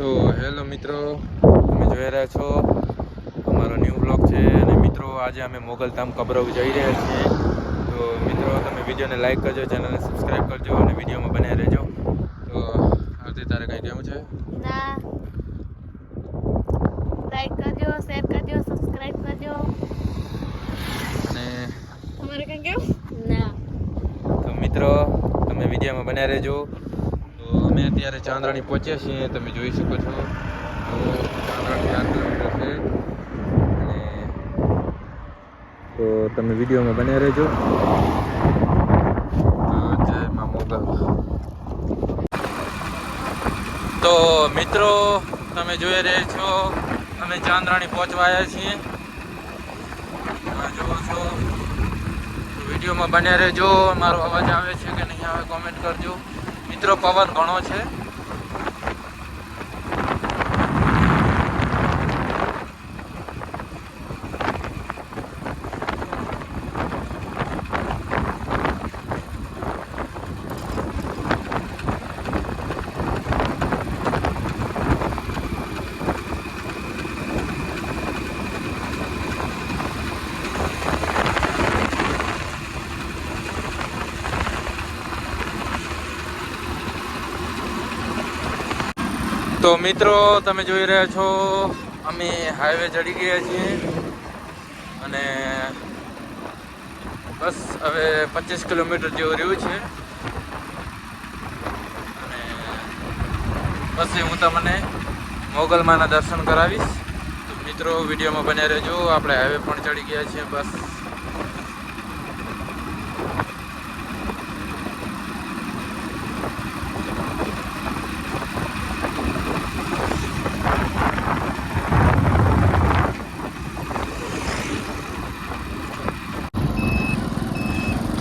તો હેલો મિત્રો, તમે જોઈ રહ્યા છો અમારો ન્યૂ બ્લોગ છે. અને મિત્રો આજે અમે મોગલધામ કબરવ જઈ રહ્યા છીએ. તો મિત્રો તમે વિડીયોને લાઈક કરજો, ચેનલને સબસ્ક્રાઈબ કરજો અને વિડીયોમાં બન્યા રહેજો. તો આજે તારે કંઈ કહેવું છે? ના, લાઈક કરજો, શેર કરજો, સબસ્ક્રાઇબ કરજો. અને તમારે કંઈ કેવું? ના. તો મિત્રો તમે વિડીયોમાં બન્યા રહેજો. તો અમે અત્યારે ચાંદ્રાણી પહોંચ્યા છીએ, તમે જોઈ શકો છો. તો ચાંદ્રાણી 4 કિલોમીટર છે. અને તો તમે વિડીયોમાં બન્યા રહેજો. તો જય મા મોગલ. તો મિત્રો તમે જોઈ રહ્યા છો અમે ચાંદ્રાણી પહોંચવા આવ્યા છીએ. જુઓ છો, વિડીયોમાં બન્યા રહેજો. મારો અવાજ આવે છે કે નહીં આવે કોમેન્ટ કરજો. મિત્રો પવન ઘણો છે. તો મિત્રો તમે જોઈ રહ્યા છો અમે હાઈવે ચડી ગયા છીએ. અને બસ હવે 25 કિલોમીટર જેવું રહ્યું છે. અને પછી હું તમને મોગલમાના દર્શન કરાવીશ. તો મિત્રો વિડીયોમાં બન્યા રહેજો. આપણે હાઈવે પણ ચડી ગયા છીએ. બસ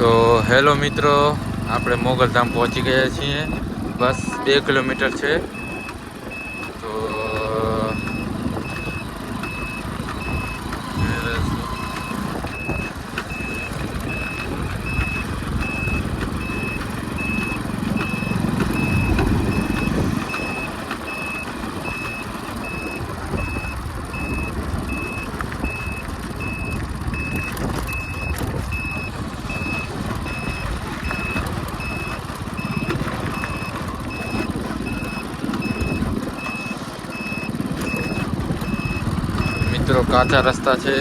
તો હેલો મિત્રો, આપણે મોગલધામ પહોંચી ગયા છીએ. બસ 2 કિલોમીટર છે. તો મિત્રો કાચા રસ્તા છે.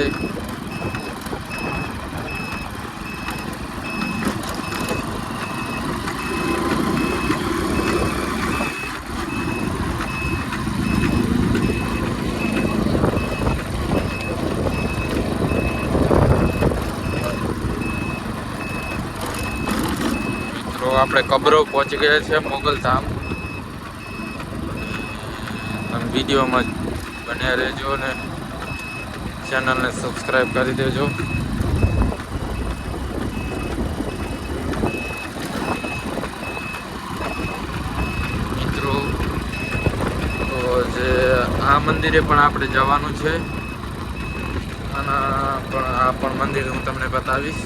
મિત્રો આપણે કબરવ પહોંચી ગયા છે, મોગલધામ. તમે વિડીયોમાં બન્યા રહેજો ને ચેનલને સબસ્ક્રાઈબ કરી દેજો. મિત્રો તો જે આ મંદિરે પણ આપણે જવાનું છે. અને આ પણ મંદિર હું તમને બતાવીશ.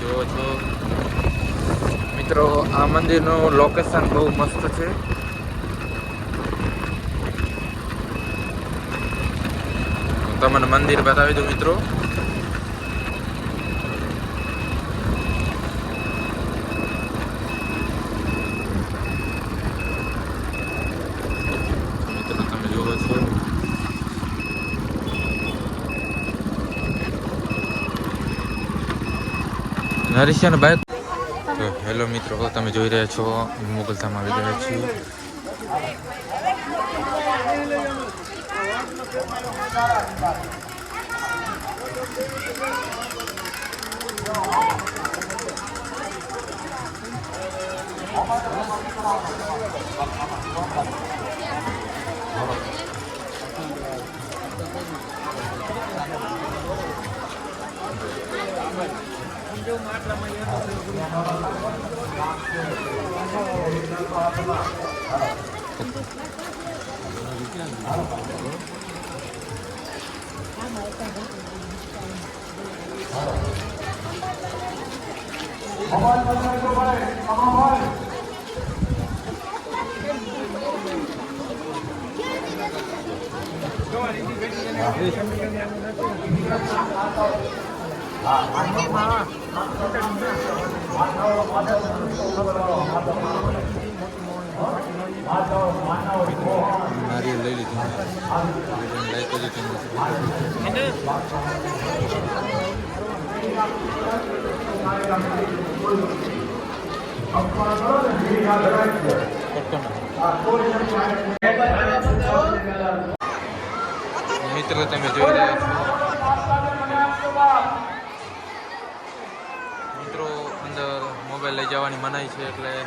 જુઓ છો મિત્રો, આ મંદિરનું લોકેશન બહુ મસ્ત છે. તમને મંદિર બતાવી દઉં મિત્રો. મિત્રો તમે જુઓ છો નરેશિયાનો બાઈક. તો હેલો મિત્રો, તમે જોઈ રહ્યા છો મોગલધામ આવી ગયા છીએ. નારિયેળ લઈ લીધું લાઈક કરી મિત્રો તમે જોઈ રહ્યા છો મિત્રો અંદર મોબાઈલ લઈ જવાની મનાઈ છે એટલે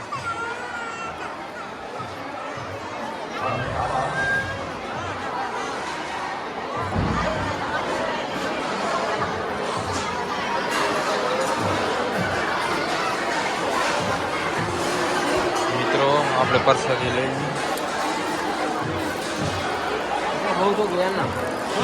મિત્રો આપણે પરસાદી લઈ બહુ તો ગયા ના તો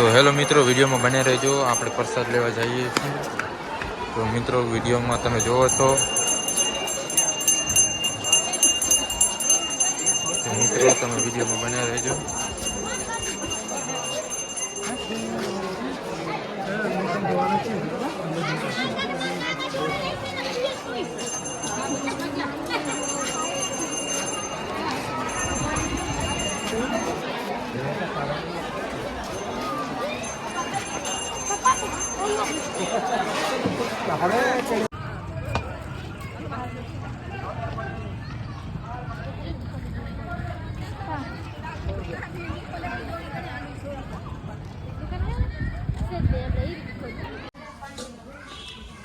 હેલો મિત્રો વિડીયોમાં બને રહેજો આપણે પ્રસાદ લેવા જઈએ છીએ તો મિત્રો વિડીયોમાં તમે જોવો છો તો મિત્રો તમે વિડીયોમાં બને રહેજો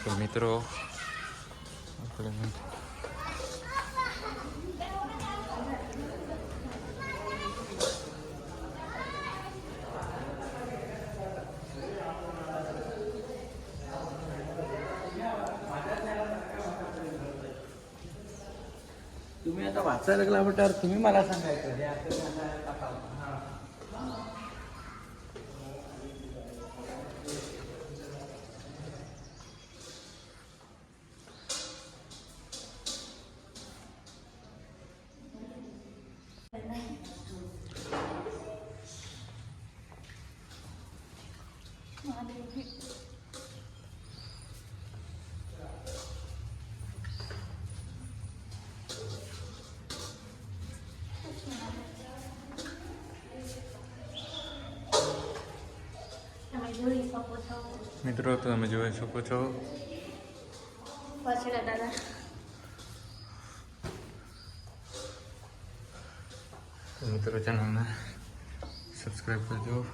તો મિત્રો આપણે तुम्ही आता वाचायला लागला म्हटल्यावर तुम्ही मला सांगायचं हे असं મિત્રો તમે જોઈ શકો છો મિત્રો ચેનલને સબસ્ક્રાઈબ કરજો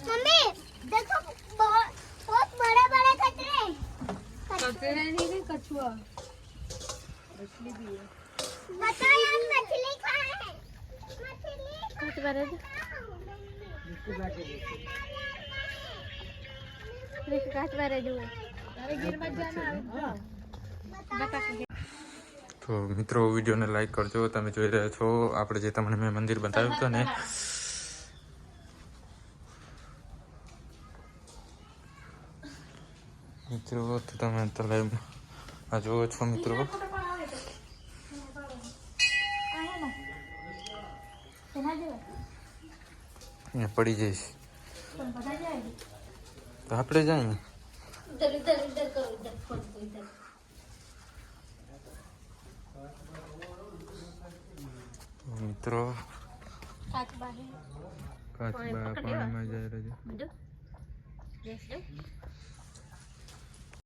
मम्मी देखो बहुत बड़े बड़े कचरे नहीं कछुआ मछली भी है बता यार मछली कहाँ है मछली काट बारे जो अरे गिर मत जाना बता તો મિત્રો વિડીયોને લાઈક કરજો તમે જોઈ રહ્યા છો આપણે જે તમને મેં મંદિર બતાવ્યું હતું ને મિત્રો તો તમે તલાઈમાં આ જોવો છો મિત્રો અહીંયા પડી જઈશ તો આપણે જઈએ મિત્રો કાચબા પાણીમાં જઈ રહ્યો